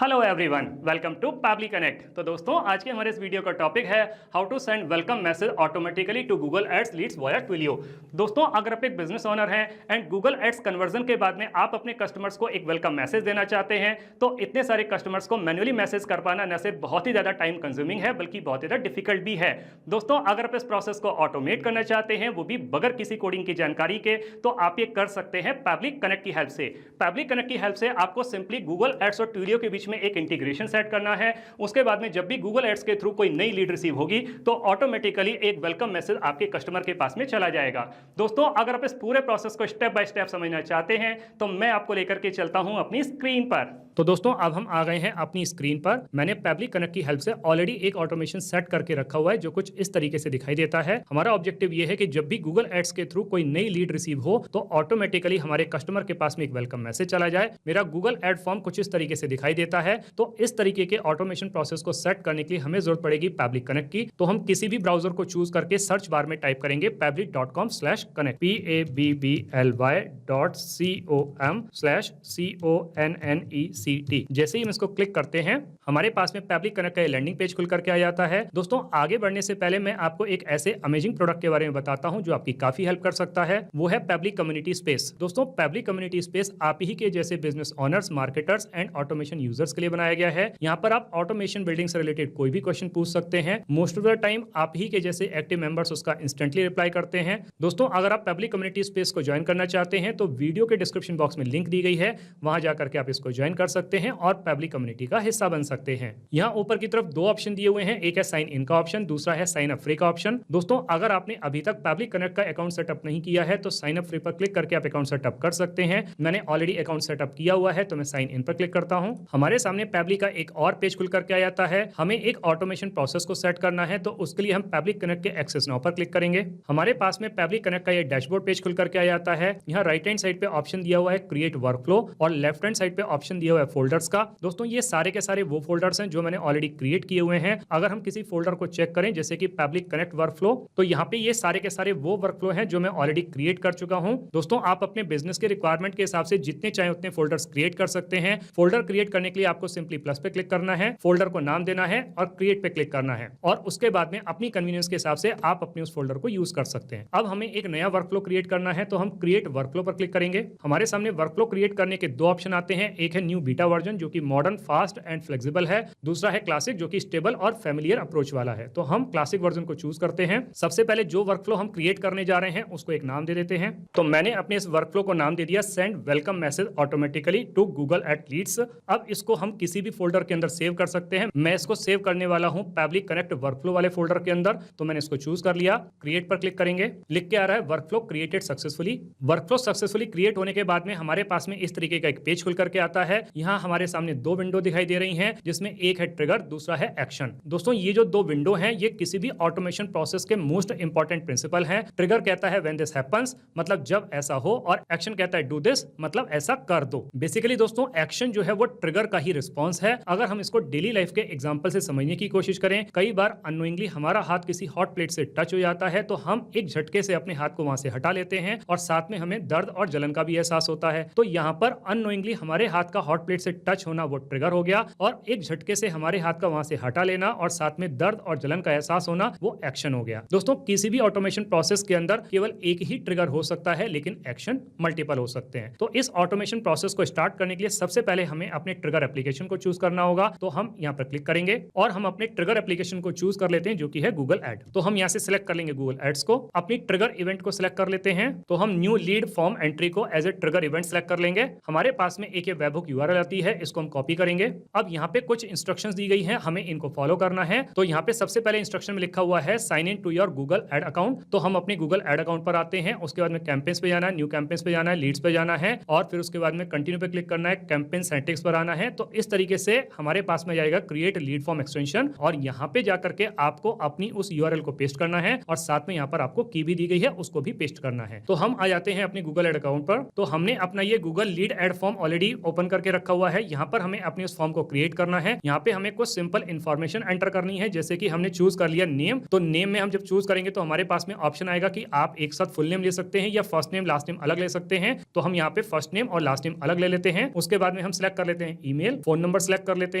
Hello everyone, welcome to Pabbly connect. तो दोस्तों, आज के हमारे इस वीडियो का टॉपिक है how to send welcome message automatically to Google ads leads via Twilio. दोस्तों, अगर आप एक बिजनेस ओनर हैं एंड गूगल एड्स कन्वर्जन के बाद में आप अपने कस्टमर्स को एक वेलकम मैसेज देना चाहते हैं, तो इतने सारे कस्टमर्स को मैन्युअली मैसेज कर पाना न सिर्फ बहुत ही ज़्यादा टाइम कंज्यूमिंग है, बल्कि बहुत ही ज़्यादा डिफिकल्ट भी है। दोस्तों, अगर आप इस प्रोसेस को ऑटोमेट करना चाहते हैं, वो भी बगैर किसी कोडिंग की जानकारी के, तो आप ये कर सकते हैं पैबली कनेक्ट की हेल्प से। पैबली कनेक्ट की हेल्प से आपको सिंपली गूगल एड्स और ट्विलियो के बीच में एक इंटीग्रेशन सेट करना है। उसके बाद में जब भी गूगल एड्स के थ्रू कोई नई लीड रिसीव होगी, तो ऑटोमेटिकली एक वेलकम मैसेज आपके कस्टमर के पास में चला जाएगा। दोस्तों, अगर आप इस पूरे प्रोसेस को स्टेप बाय स्टेप समझना चाहते हैं, तो मैं आपको लेकर के चलता हूं अपनी स्क्रीन पर। तो दोस्तों, अब हम आ गए हैं अपनी स्क्रीन पर। मैंने पैबली कनेक्ट की हेल्प से ऑलरेडी एक ऑटोमेशन सेट करके रखा हुआ है, जो कुछ इस तरीके से दिखाई देता है। हमारा ऑब्जेक्टिव यह है कि जब भी गूगल एड्स के थ्रू कोई नई लीड रिसीव हो, तो ऑटोमेटिकली हमारे कस्टमर के पास में एक वेलकम मैसेज चला जाए। मेरा गूगल एड फॉर्म कुछ इस तरीके से दिखाई देता है। तो इस तरीके के ऑटोमेशन प्रोसेस को सेट करने के लिए हमें जरूरत पड़ेगी पैबली कनेक्ट की। तो हम किसी भी ब्राउजर को चूज करके सर्च बार में टाइप करेंगे pably.com/connect pabbly.com/connect। जैसे ही हम इसको क्लिक करते हैं, हमारे पास में पैबली कनेक्ट का लैंडिंग पेज खुल करके आ जाता है। दोस्तों, आगे बढ़ने से पहले मैं आपको एक ऐसे अमेजिंग प्रोडक्ट के बारे में बताता हूं जो आपकी काफी हेल्प कर सकता है। वो है पैबली कम्युनिटी स्पेस। दोस्तों, पैबली कम्युनिटी स्पेस आप ही के जैसे business owners, marketers and automation users के लिए बनाया गया है। यहाँ पर आप ऑटोमेशन बिल्डिंग से रिलेटेड कोई भी क्वेश्चन पूछ सकते हैं। मोस्ट ऑफ द टाइम आप ही के जैसे एक्टिव मेंबर्स उसका इंस्टेंटली रिप्लाई करते हैं। दोस्तों, अगर आप पैबली कम्युनिटी स्पेस को ज्वाइन करना चाहते हैं, तो वीडियो के डिस्क्रिप्शन बॉक्स में लिंक दी गई है, वहां जाकर के आप इसको ज्वाइन कर सकते हैं और पैबली कम्युनिटी का हिस्सा बन सकते हैं। यहाँ ऊपर की तरफ दो ऑप्शन दिए हुए हैं, एक है साइन इन का ऑप्शन, दूसरा है साइन अप फ्री का ऑप्शन। दोस्तों, अगर आपने अभी तक पैबली कनेक्ट का अकाउंट सेटअप नहीं किया है, तो साइन अप फ्री पर क्लिक करके आप अकाउंट सेटअप कर सकते हैं। मैंने ऑलरेडी अकाउंट सेटअप किया हुआ है, तो मैं साइन इन पर क्लिक करता हूं। हमारे सामने पैबली का एक और पेज खुल करके आ जाता है। हमें एक ऑटोमेशन प्रोसेस को सेट करना है, तो उसके लिए हम पैबली कनेक्ट के एक्सेस नाउ पर क्लिक करेंगे। हमारे पास में पैबली कनेक्ट का ये डैशबोर्ड पेज खुल करके आ जाता है। यहाँ राइट हैंड साइड पे ऑप्शन दिया हुआ है क्रिएट वर्कफ्लो और लेफ्ट हैंड साइड पे ऑप्शन दिया हुआ है फोल्डर्स का। दोस्तों, ये सारे के सारे वो फोल्डर्स हैं जो मैंने ऑलरेडी क्रिएट किए हुए हैं। अगर हम किसी फोल्डर को चेक करें, जैसे कि पैबली कनेक्ट वर्कफ्लो, तो यहाँ पे ये सारे के सारे वो वर्कफ्लो हैं जो मैं ऑलरेडी क्रिएट कर चुका हूँ। दोस्तों, आप अपने बिजनेस के रिक्वायरमेंट के हिसाब से जितने चाहे उतने फोल्डर्स क्रिएट कर सकते हैं। फोल्डर क्रिएट करने के लिए आपको सिंपली प्लस पे क्लिक करना है, फोल्डर को नाम देना है और क्रिएट पे क्लिक करना है, और उसके बाद में अपनी कन्वीनियंस के हिसाब से आप अपने उस फोल्डर को यूज कर सकते हैं। अब हमें एक नया वर्कफ्लो क्रिएट करना है, तो हम क्रिएट वर्कफ्लो पर क्लिक करेंगे। हमारे सामने वर्कफ्लो क्रिएट करने के दो ऑप्शन आते हैं, एक है न्यू बीटा वर्जन जो कि मॉडर्न, फास्ट एंड फ्लेक्सिबल है, दूसरा है क्लासिक जो कि स्टेबल और फैमिलियर अप्रोच वाला है। तो हम क्लासिक वर्जन को चूज करते हैं। सबसे पहले जो वर्कफ्लो हम क्रिएट करने जा रहे हैं उसको एक नाम दे देते हैं। तो मैंने अपने इस वर्कफ्लो को नाम दे दिया send welcome message automatically to Google ads leads. अब इसको हम किसी भी फोल्डर के अंदर सेव कर सकते हैं। मैं इसको सेव करने वाला हूं पैबली कनेक्ट वर्कफ्लो वाले फोल्डर के अंदर, तो मैंने इसको चूज कर लिया। क्रिएट पर क्लिक करेंगे, लिख के आ रहा है workflow created successfully. Workflow successfully create होने के बाद में हमारे पास में इस तरीके का एक पेज खुल करके आता है। यहाँ हमारे सामने दो विंडो दिखाई दे रही हैं, जिसमें एक है ट्रिगर, दूसरा है एक्शन। दोस्तों, ये जो दो विंडो हैं, ये किसी भी ऑटोमेशन प्रोसेस के मोस्ट इंपॉर्टेंट प्रिंसिपल हैं। ट्रिगर कहता है व्हेन दिस हैपेंस, मतलब जब ऐसा हो, और एक्शन कहता है डू दिस, मतलब ऐसा कर दो। बेसिकली दोस्तों, एक्शन जो है वो ट्रिगर का ही रिस्पॉन्स है। अगर हम इसको डेली लाइफ के एग्जांपल से समझने की कोशिश करें, कई बार अननोइंगली हमारा हाथ किसी हॉट प्लेट से टच हो जाता है, तो हम एक झटके से अपने हाथ को वहां से हटा लेते हैं और साथ में हमें दर्द और जलन का भी एहसास होता है। तो यहाँ पर अननोइंगली हमारे हाथ का हॉट प्लेट से टच होना वो ट्रिगर हो गया, और एक झटके से हमारे हाथ का वहां से हटा लेना और साथ में दर्द और जलन का एहसास होना वो एक्शन हो गया। दोस्तों, किसी भी ऑटोमेशन प्रोसेस के अंदर केवल एक ही ट्रिगर हो सकता है, लेकिन एक्शन मल्टीपल हो सकते हैं। तो इस ऑटोमेशन प्रोसेस को स्टार्ट करने के लिए सबसे पहले हमें अपने ट्रिगर एप्लीकेशन को चूज करना होगा। तो हम यहाँ पर क्लिक करेंगे और हम अपने ट्रिगर एप्लीकेशन को चूज कर लेते हैं, जो कि है गूगल एड। तो हम यहाँ से सिलेक्ट कर लेंगे गूगल एड्स को, अपनी ट्रिगर इवेंट को सिलेक्ट कर लेते हैं। तो हम न्यू लीड फॉर्म एंट्री को as a trigger event select कर लेंगे। हमारे पास में एक वेबहुक यूआरएल आती है, इसको हम कॉपी करेंगे। अब यहाँ पे कुछ इंस्ट्रक्शंस दी गई हैं, हमें इनको फॉलो करना है। तो यहाँ पे सबसे पहले इंस्ट्रक्शन में लिखा हुआ है sign in to your Google ad account. तो हम अपने गूगल एड अकाउंट पर आते हैं, उसके बाद में कैंपेन्स पे जाना है, न्यू कैंपेन्स पे जाना है, लीड्स पे जाना है, और फिर उसके बाद में कंटिन्यू पे क्लिक करना है, कैंपेन सेटिंग्स पर आना है। तो इस तरीके से हमारे पास में जाएगा क्रिएट लीड फॉर्म एक्सटेंशन, और यहाँ पे जाकर के आपको अपनी उस यूआरएल को पेस्ट करना है, और साथ में यहाँ पर आपको की भी दी गई है, उसको भी पेस्ट करना है। तो हम आ जाते हैं अपने गूगल एड अकाउंट पर। तो हमने अपना ये Google lead add form already open करके रखा हुआ है। यहाँ पर हमें अपने उस फॉर्म को क्रिएट करना है। यहाँ पे हमें कुछ सिंपल इन्फॉर्मेशन एंटर करनी है, जैसे कि हमने चूज कर लिया नेम। तो नेम में हम जब चूज करेंगे तो हमारे पास में ऑप्शन आएगा कि आप एक साथ फुल नेम ले सकते हैं या फर्स्ट नेम लास्ट नेम अलग ले सकते हैं। तो हम यहाँ पे फर्स्ट नेम और लास्ट नेम अलग ले लेते हैं। उसके बाद में हम सिलेक्ट कर लेते हैं email. Email, phone number select कर लेते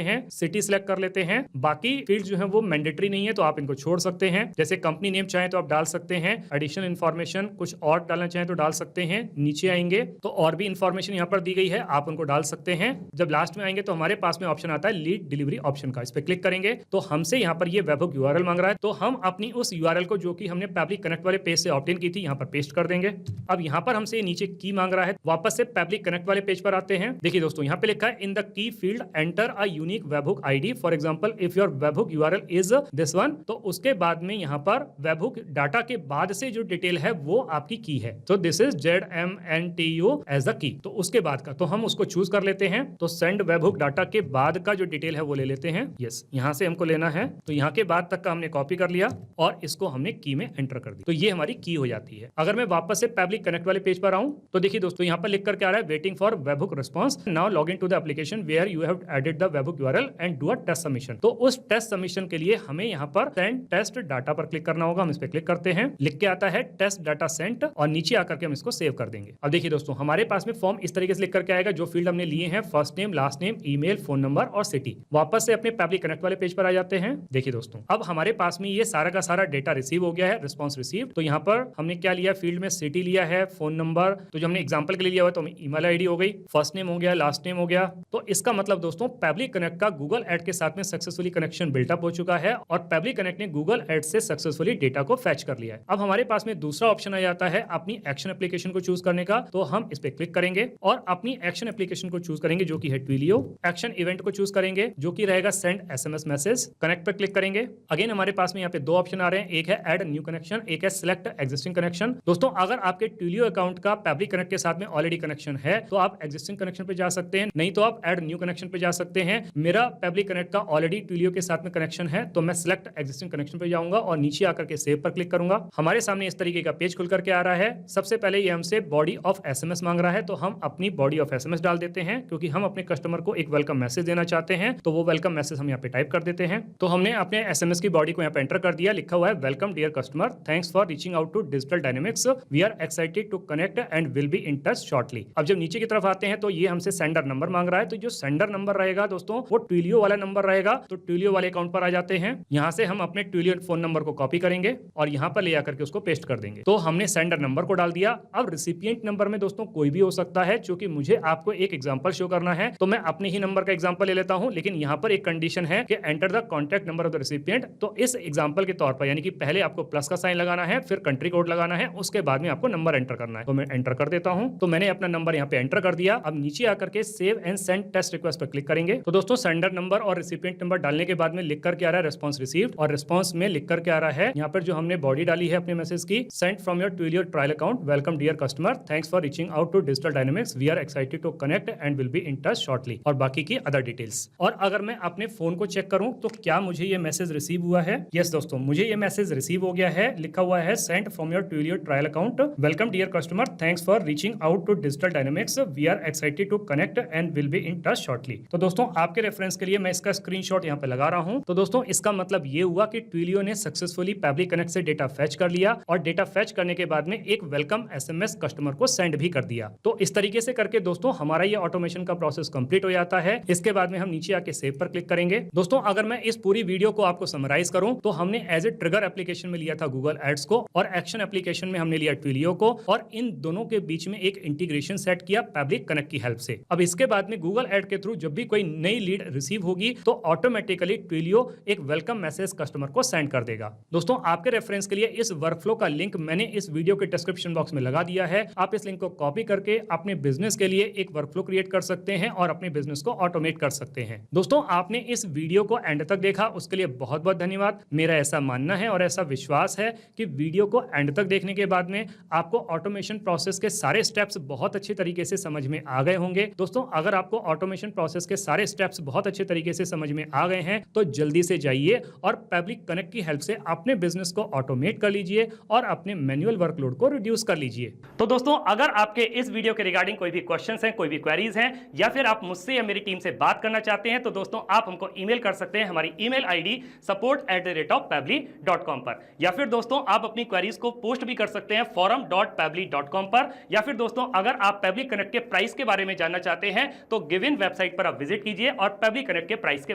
हैं, सिटी सेलेक्ट कर लेते हैं। बाकी फील्ड जो है वो मैंडेटरी नहीं है, तो आप इनको छोड़ सकते हैं। जैसे कंपनी नेम चाहे तो आप डाल सकते हैं, एडिशनल इन्फॉर्मेशन कुछ और डालना चाहें तो डाल सकते हैं। नीचे आएंगे तो और भी इन्फॉर्मेशन यहाँ पर दी गई है, आप उनको डाल सकते हैं। जब लास्ट में आएंगे तो हमारे पास में ऑप्शन आता है लीड डिलीवरी ऑप्शन का, इस पे क्लिक करेंगे तो हमसे यहाँ पर ये वेबहुक यूआरएल मांग रहा है, तो हम अपनी उस यूआरएल को जो कि हमने पैब्लिक कनेक्ट वाले पेज से ऑब्टेन की थी यहाँ पर पेस्ट कर देंगे। अब यहाँ पर हमसे नीचे की मांग रहा है, वापस से पैब्लिक कनेक्ट वाले पेज पर आते हैं। देखिए दोस्तों यहाँ पे लिखा है in the key field enter a unique webhook ID, for example if your webhook URL is this one. तो उसके बाद में यहाँ पर वेबहुक डाटा के बाद से जो डिटेल है वो आपकी की है, तो this is ZMNTU as the key. तो उसके बाद का तो हम उसको चूज कर लेते हैं। तो सेंड वेबहुक डाटा के बाद का जो डिटेल है वो ले लेते हैं। यस, यहाँ से हमको लेना है, तो यहाँ के बाद तक का हमने कॉपी कर लिया और इसको हमने की में एंटर कर दिया, तो ये हमारी की हो जाती है। अगर मैं वापस से पैब्लिक कनेक्ट वाले पेज पर आऊं तो देखिए दोस्तों यहाँ पर लिख करके आ रहा है waiting for webhook response, now log in to the application where you have added the webhook URL and do a test submission. तो उस टेस्ट सबमिशन के लिए हमें यहाँ पर सेंड टेस्ट डाटा पर क्लिक करना होगा। हम इस पे क्लिक करते हैं, लिख के आता है टेस्ट डाटा सेंट और नीचे आकर के हम इसको सेव कर देंगे। अब देखिए दोस्तों हमारे पास में फॉर्म इस तरीके से लिख करके आएगा, जो फील्ड हमने लिए हैं first name, last name, email, phone number और सिटी। वापस से अपने पैब्लिक कनेक्ट वाले पेज पर आ जाते हैं। देखिए दोस्तों अब हमारे पास में ये सारा का सारा डेटा रिसीव हो गया है, रिस्पांस रिसीव। तो यहाँ पर हमने क्या लिया, फील्ड में सिटी लिया है, फोन नंबर तो जो हमने एग्जांपल के लिए लिया हुआ तो ईमेल आईडी हो गई, फर्स्ट नेम हो गया, लास्ट नेम हो गया। तो इसका मतलब दोस्तों पैब्लिक कनेक्ट का गूगल एड के साथ में सक्सेसफुली कनेक्शन बिल्टअप हो चुका है और पैब्लिक कनेक्ट ने गूगल एड से सक्सेसफुली डेटा को फैच कर लिया है। अब हमारे पास में दूसरा ऑप्शन आ जाता है अपनी एक्शन एप्लीकेशन को चूज करने का। तो हम इस पे क्लिक करेंगे और अपनी एक्शन एप्लीकेशन को चूज करेंगे जो कि है ट्विलियो। एक्शन इवेंट को चूज करेंगे जो कि रहेगा सेंड एसएमएस मैसेज। कनेक्ट पर क्लिक करेंगे। अगेन हमारे पास में यहाँ पे दो ऑप्शन आ रहे हैं, एक है ऐड न्यू कनेक्शन, एक है सिलेक्ट एग्जिस्टिंग कनेक्शन। दोस्तों अगर आपके ट्विलियो अकाउंट का पैब्लिक कनेक्ट के साथ में ऑलरेडी कनेक्शन है तो आप एग्जिस्टिंग कनेक्शन पे जा सकते हैं, नहीं तो आप ऐड न्यू कनेक्शन पे जा सकते हैं। मेरा पैब्लिक कनेक्ट का ऑलरेडी ट्विलियो के साथ में कनेक्शन है तो मैं सिलेक्ट एग्जिस्टिंग कनेक्शन पे जाऊंगा और नीचे आकर के सेव पर क्लिक करूंगा। हमारे सामने इस तरीके का पेज खुल करके आ रहा है। सबसे पहले ये हमसे बॉडी ऑफ एसएमएस मांग रहा है, तो हम अपनी बॉडी ऑफ एसएमएस डाल देते हैं क्योंकि हम अपने कस्टमर को एक वेलकम मैसेज देना चाहते हैं। तो वो वेलकम मैसेज हम यहाँ पे टाइप कर देते हैं। तो हमने अपने एसएमएस की बॉडी को यहाँ पे एंटर कर दिया, लिखा हुआ है welcome dear customer, thanks for reaching out to Digital Dynamics, we are excited to connect and will be in touch shortly. अब जब नीचे की तरफ आते हैं तो ये हमसे सेंडर नंबर मांग रहा है, तो जो सेंडर नंबर रहेगा दोस्तों वो ट्विलियो वाला नंबर रहेगा। तो ट्विलियो वाले अकाउंट पर आ जाते हैं, यहाँ से हम अपने ट्विलियो फोन नंबर को कॉपी करेंगे और यहाँ पर ले आकर के उसको पेस्ट कर देंगे। तो हमने सेंडर नंबर को डाल दिया। अब रिसिपिएंट नंबर में दोस्तों कोई भी हो सकता है, क्योंकि मुझे आपको एक एग्जांपल शो करना है तो मैं अपने ही नंबर का एग्जांपल ले लेता हूं, लेकिन यहाँ पर एक कंडीशन है कि enter the contact number of the recipient. तो इस एग्जांपल के तौर पर यानी कि पहले आपको प्लस का साइन लगाना है, फिर कंट्री कोड लगाना है, उसके बाद में आपको नंबर एंटर करना है। तो मैं एंटर कर देता हूं। तो मैंने अपना नंबर यहाँ पे एंटर कर दिया। अब नीचे आकर के save and send test request पर क्लिक करेंगे। तो दोस्तों सेंडर नंबर और रिसिपिएंट नंबर डालने के बाद में लिख करके आ रहा है रिस्पांस रिसीव्ड और रिस्पांस में लिख करके आ रहा है यहाँ पर जो हमने बॉडी डाली है अपने मैसेज की, sent from your Twilio trial account, welcome dear customer, thanks for reaching out to Digital Dynamics, we are excited to connect and will be in touch shortly, और बाकी की अदर डिटेल्स। और अगर मैं अपने फोन को check करूं तो क्या मुझे ये मैसेज रिसीव हुआ है? यस दोस्तों, मुझे ये मैसेज रिसीव हो गया है। लिखा हुआ है sent from your Twilio trial account, welcome dear customer, thanks for reaching out to Digital Dynamics, we are excited to connect and will be in touch shortly. तो दोस्तों आपके रेफरेंस के लिए मैं इसका स्क्रीनशॉट यहाँ पे लगा रहा हूँ। तो दोस्तों इसका मतलब ये हुआ कि ट्विलियो ने सक्सेसफुली पैब्लिक कनेक्ट से डेटा फैच कर लिया और डेटा फैच करने के बाद में एक वेलकम एसएमएस कस्टमर को सेंड भी कर दिया। तो इस तरीके से करके दोस्तों हमारा ये ऑटोमेशन का प्रोसेस कंप्लीट हो जाता है। इसके बाद में हम नीचे आके सेव पर क्लिक करेंगे। दोस्तों अगर मैं इस पूरी वीडियो को आपको समराइज करूं तो हमने एज ए ट्रिगर एप्लीकेशन में लिया था गूगल एड्स को और एक्शन एप्लीकेशन में हमने लिया ट्विलियो को, और इन दोनों के बीच में एक इंटीग्रेशन सेट किया पैब्लिक कनेक्ट की हेल्प से। अब इसके बाद में गूगल एड के थ्रू जब भी कोई नई लीड रिसीव होगी तो ऑटोमेटिकली ट्विलियो एक वेलकम मैसेज कस्टमर को सेंड कर देगा। दोस्तों आपके रेफरेंस के लिए इस वर्कफ्लो का लिंक मैंने इस वीडियो के डिस्क्रिप्शन बॉक्स में लगा दिया है। आप इस लिंक को कॉपी करके अपने बिजनेस के लिए एक वर्कफ्लो क्रिएट कर सकते हैं और अपने बिजनेस को ऑटोमेट कर सकते हैं। दोस्तों आपने इस वीडियो को एंड तक देखा, उसके लिए बहुत बहुत धन्यवाद। मेरा ऐसा मानना है और ऐसा विश्वास है कि वीडियो को एंड तक देखने के बाद में आपको ऑटोमेशन प्रोसेस के सारे स्टेप्स बहुत अच्छे तरीके से समझ में आ गए होंगे। दोस्तों अगर आपको ऑटोमेशन प्रोसेस के सारे स्टेप्स बहुत अच्छे तरीके से समझ में आ गए हैं तो जल्दी से जाइए और पैब्लिक कनेक्ट की हेल्प से अपने बिजनेस को ऑटोमेट कर लीजिए और अपने मैनुअल वर्कलोड को रिड्यूस कर लीजिए। तो दोस्तों अगर आपके इस वीडियो के रिगार्डिंग कोई भी क्वेश्चंस हैं, कोई भी क्वेरीज हैं, या फिर आप मुझसे या मेरी टीम से बात करना चाहते हैं तो दोस्तों आप हमको ईमेल कर सकते हैं हमारी ईमेल आईडी support@pabbly.com पर, या फिर दोस्तों आप अपनी क्वेरीज को पोस्ट भी कर सकते हैं forum.pabbly.com पर, या फिर दोस्तों अगर आप पैब्लिक कनेक्ट के प्राइस के बारे में जानना चाहते हैं तो गिवन वेब वेबसाइट पर आप विजिट कीजिए और पेबली कनेक्ट के प्राइस के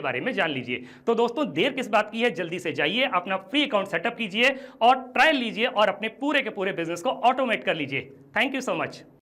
बारे में जान लीजिए। तो दोस्तों देर किस बात की है, जल्दी से जाइए, अपना फ्री अकाउंट सेटअप कीजिए और ट्रायल लीजिए और अपने पूरे के पूरे बिजनेस को ऑटोमेट कर लीजिए। Thank you so much.